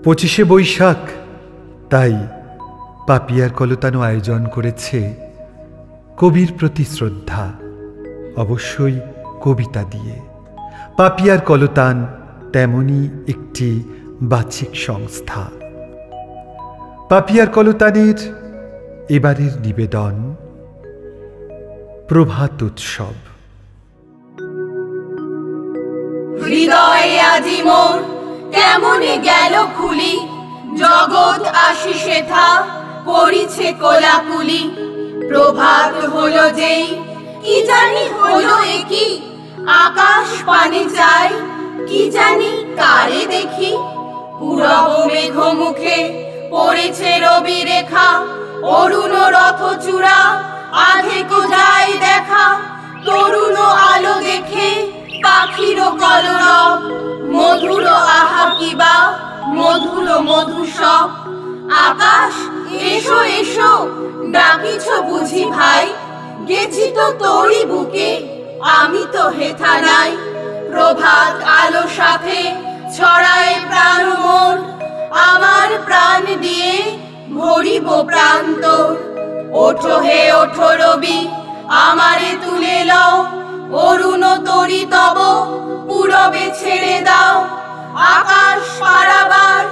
25শে বৈশাখ, তাই পাপিয়ার কলতানও আয়োজন করেছে কবির প্রতি শ্রদ্ধা, অবশ্যই কবিতা দিয়ে। পাপিয়ার কলতান তেমনই একটি বাচিক সংস্থা। পাপিয়ার কলতানের এবারের নিবেদন প্রভাত উৎসব। হৃদয়ে আজি মোর কেমনে গেল খুলি, জগৎ আশিসে থা করিছে কোলাকুলি। প্রভাত হলো যেই কি জানি হলো একই, আকাশ পানে চাই কি জানি কারে দেখি। পূরব মেঘ মুখে পড়েছে রবি রেখা, অরুণ রথ চূড়া আধেকো যায় দেখা। তরুণ আলো দেখে পাখির কলরব, মধুর আহা কিবা মধুর মধুসব। আকাশ এসো এসো ডাকিছ বুঝি ভাই, গেছি তো তোরই বুকে আমি তো হেথা নাই। প্রভাত আলো সাথে ছড়ায় প্রাণ মোর, আমার প্রাণ দিয়ে ভরিব প্রাণ তোর। ওঠো হে ওঠো রবি আমারে তুলে লও, অরুণ তরি তব পূরবে ছেড়ে দাও। আকাশ পারাবার